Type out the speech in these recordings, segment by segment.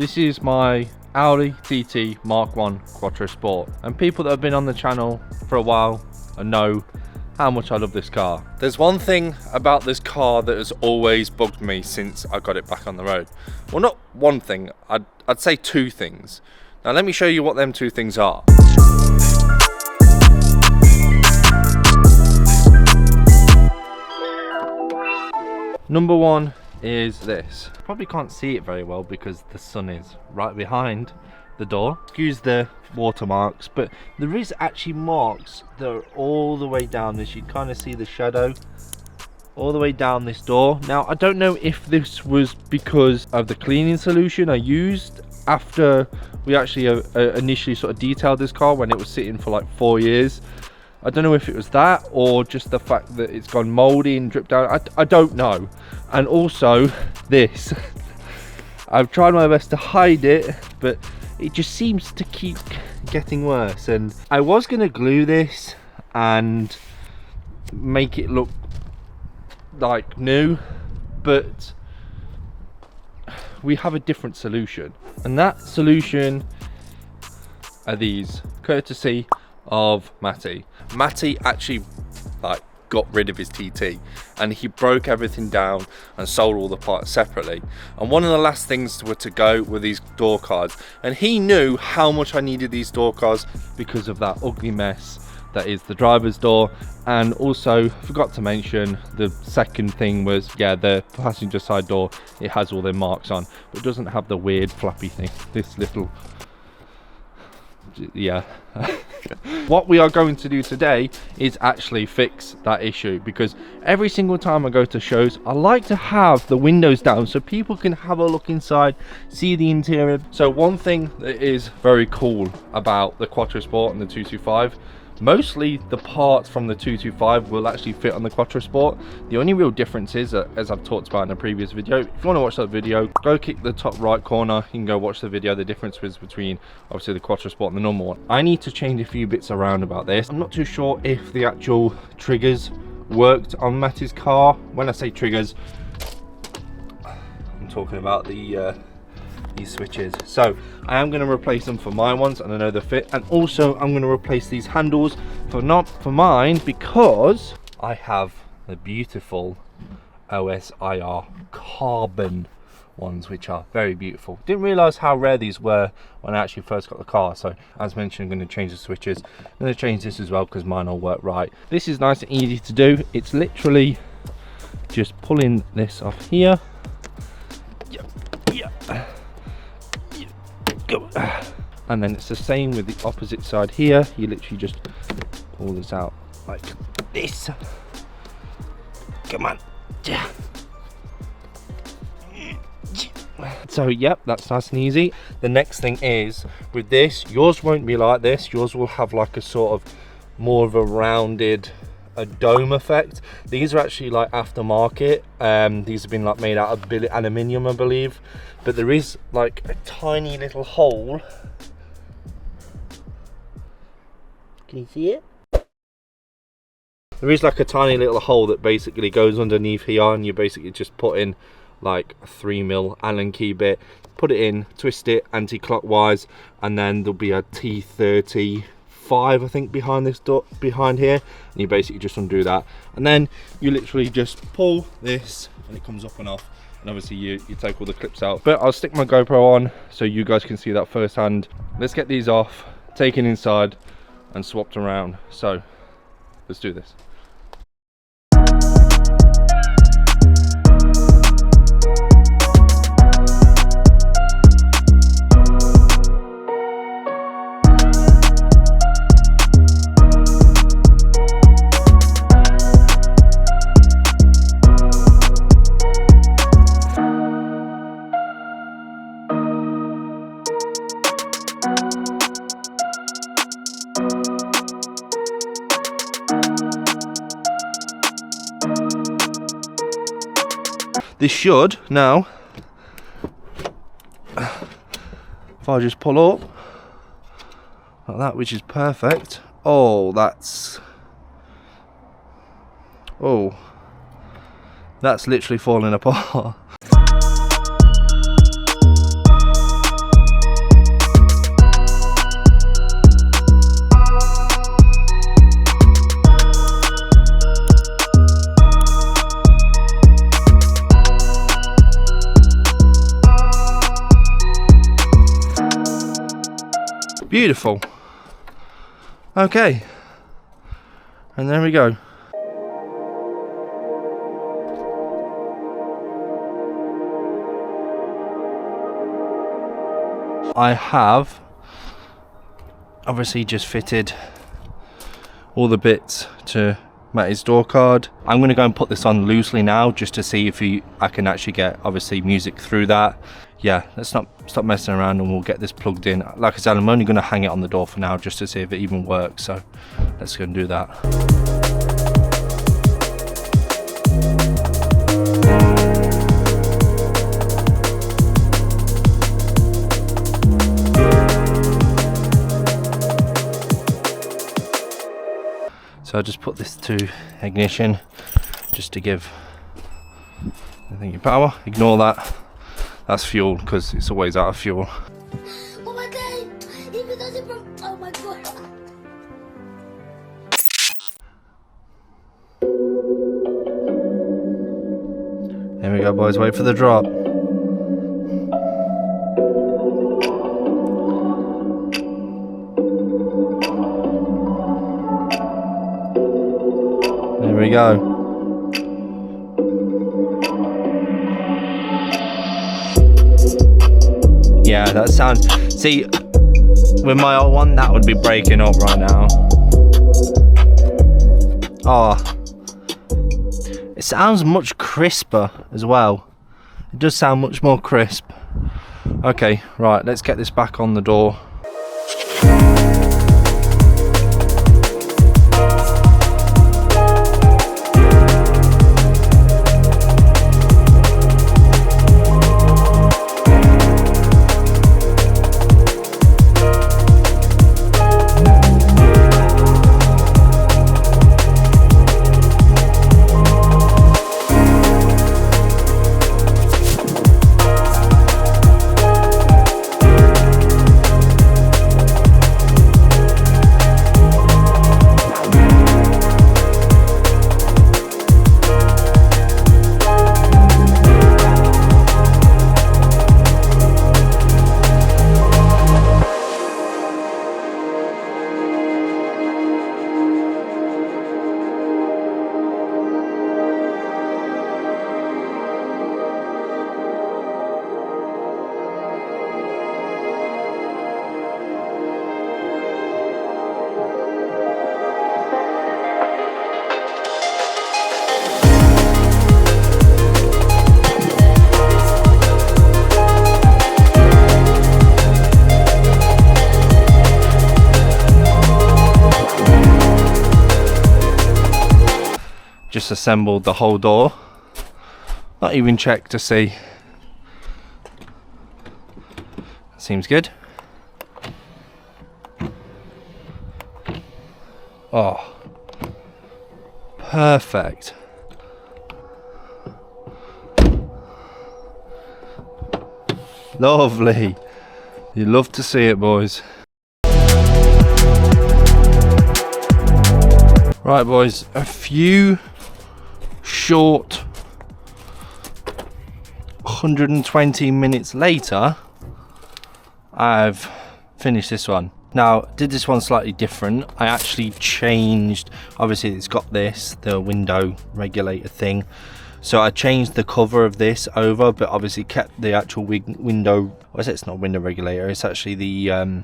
This is my Audi TT Mk1 Quattro Sport, and people that have been on the channel for a while know how much I love this car. There's one thing about this car that has always bugged me since I got it back on the road. Well, not one thing, I'd say two things. Now let me show you what them two things are. Number one is this. Probably can't see it very well because the sun is right behind the door. Excuse the watermarks, but there is actually marks that are all the way down this. You kind of see the shadow all the way down this door. Now I don't know if this was because of the cleaning solution I used after we actually initially sort of detailed this car when it was sitting for like 4 years. I don't know if it was that or just the fact that it's gone moldy and dripped down. I don't know. And also this, I've tried my best to hide it, but it just seems to keep getting worse. And I was going to glue this and make it look like new, but we have a different solution, and that solution are these, courtesy of Matty. Matty actually got rid of his TT and he broke everything down and sold all the parts separately, and one of the last things were to go with these door cards, and he knew how much I needed these door cards because of that ugly mess that is the driver's door. And also forgot to mention the second thing was, yeah, the passenger side door, it has all their marks on but it doesn't have the weird flappy thing, this little, yeah. What we are going to do today is actually fix that issue, because every single time I go to shows I like to have the windows down so people can have a look inside, see the interior. So one thing that is very cool about the Quattro Sport and the 225, mostly the parts from the 225 will actually fit on the Quattro Sport. The only real difference is, as I've talked about in a previous video, if you want to watch that video, go click the top right corner, you can go watch the video. The difference is between obviously the Quattro Sport and the normal one. I need to change a few bits around about this. I'm not too sure if the actual triggers worked on Matty's car. When I say triggers, I'm talking about the these switches. So I am going to replace them for my ones, and I know they fit, and also I'm going to replace these handles not for mine because I have the beautiful OSIR carbon ones, which are very beautiful. Didn't realize how rare these were when I actually first got the car. So as mentioned, I'm going to change the switches. I'm going to change this as well because mine will work right. This is nice and easy to do. It's literally just pulling this off here. And then it's the same with the opposite side here. You literally just pull this out like this. Come on. So yep, that's nice and easy. The next thing is with this, yours won't be like this. Yours will have like a sort of more of a rounded dome effect. These are actually like aftermarket. These have been like made out of billet aluminium, I believe, but there is like a tiny little hole. Can you see it? There is like a tiny little hole that basically goes underneath here, and you basically just put in like a 3mm Allen key bit, put it in, twist it anti-clockwise, and then there'll be a T35 I think behind this door, behind here, and you basically just undo that, and then you literally just pull this and it comes up and off, and obviously you take all the clips out. But I'll stick my GoPro on so you guys can see that firsthand. Let's get these off, taken inside and swapped around. So let's do this. This should now, if I just pull up like that, which is perfect. Oh, that's literally falling apart. Beautiful. Okay, and there we go. I have obviously just fitted all the bits to Matty's door card. I'm going to go and put this on loosely now just to see if I can actually get obviously music through that. Yeah, let's not stop messing around and we'll get this plugged in. Like I said, I'm only going to hang it on the door for now just to see if it even works, so let's go and do that. So I just put this to ignition just to give the thing power. Ignore that. That's fuel because it's always out of fuel. Oh my god! Even though it from, oh my god! Here we go, boys. Wait for the drop. There we go. Yeah, that sounds... See, with my old one, that would be breaking up right now. Oh. It sounds much crisper as well. It does sound much more crisp. Okay, right, let's get this back on the door. Just assembled the whole door, not even checked to see. Seems good. Oh, perfect. Lovely. You love to see it, boys. Right, boys, a few short 120 minutes later, I've finished this one. Now, did this one slightly different. I actually changed, obviously it's got this, the window regulator thing. So I changed the cover of this over, but obviously kept the actual window, it's not window regulator, it's actually the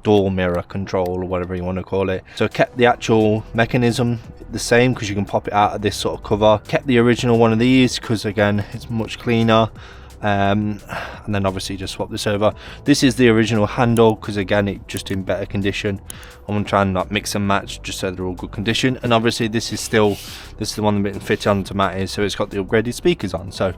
door mirror control or whatever you want to call it. So kept the actual mechanism the same because you can pop it out of this sort of cover. Kept the original one of these because again it's much cleaner, and then obviously just swap this over. This is the original handle because again it's just in better condition. I'm gonna try and like mix and match just so they're all good condition. And obviously this is the one that's been fitted onto Matty's, so it's got the upgraded speakers on. So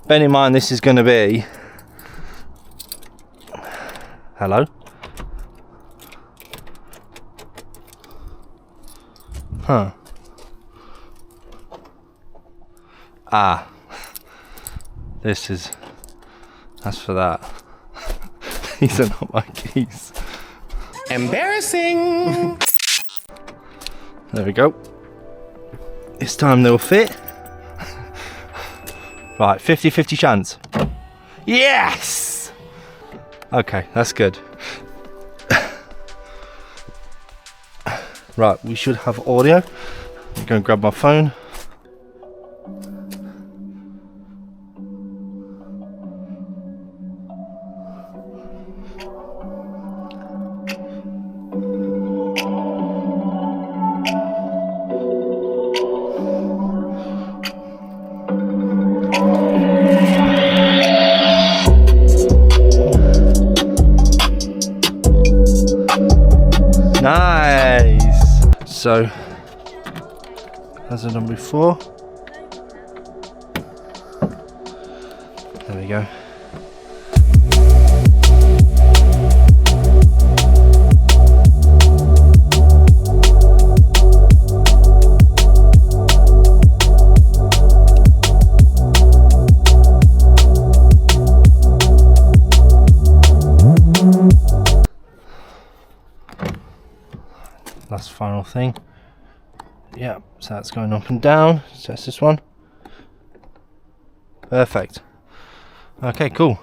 bear in mind this is going to be Hello? Huh. Ah. That's for that. These are not my keys. Embarrassing! There we go. This time they'll fit. Right, 50-50 chance. Yes! Okay, that's good. Right, we should have audio. I'm going to grab my phone. Nice. So, as I've done before, there we go. Last final thing. Yeah, so that's going up and down. So that's this one. Perfect. Okay, cool.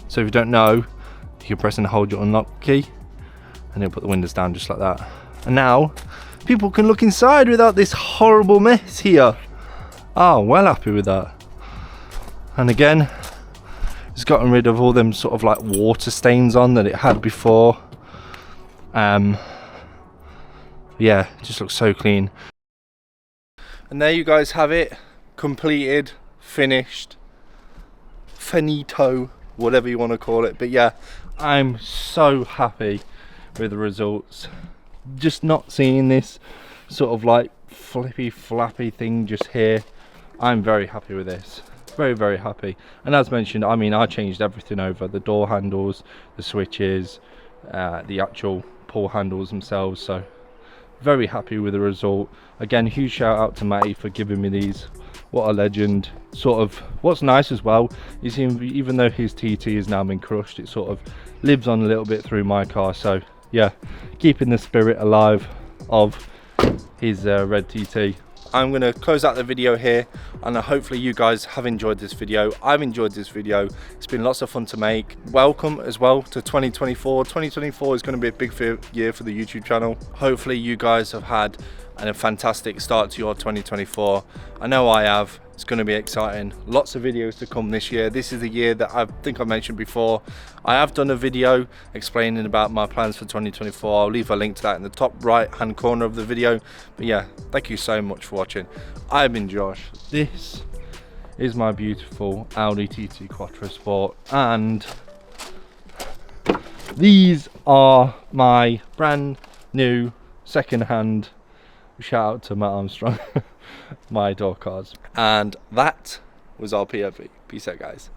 So if you don't know, you can press and hold your unlock key and it'll put the windows down just like that. And now people can look inside without this horrible mess here. Oh, well happy with that. And again, it's gotten rid of all them sort of like water stains on that it had before. Yeah, it just looks so clean. And there you guys have it, completed, finished, finito, whatever you want to call it. But yeah, I'm so happy with the results. Just not seeing this sort of like flippy flappy thing just here, I'm very happy with this. Very, very happy. And as mentioned, I mean, I changed everything over: the door handles, the switches, the actual pull handles themselves. So very happy with the result. Again, huge shout out to Matty for giving me these. What a legend. Sort of what's nice as well is even though his TT has now been crushed, it sort of lives on a little bit through my car. So yeah, keeping the spirit alive of his red TT. I'm going to close out the video here, and hopefully you guys have enjoyed this video. I've enjoyed this video. It's been lots of fun to make. Welcome as well to 2024. 2024 is going to be a big year for the YouTube channel. Hopefully you guys have had a fantastic start to your 2024. I know I have. It's going to be exciting. Lots of videos to come this year. This is the year that I think I mentioned before. I have done a video explaining about my plans for 2024. I'll leave a link to that in the top right hand corner of the video. But yeah, thank you so much for watching. I've been Josh. This is my beautiful Audi TT Quattro Sport, and these are my brand new, second-hand. Shout out to Matt Armstrong, my door cars. And that was our POV. Peace out, guys.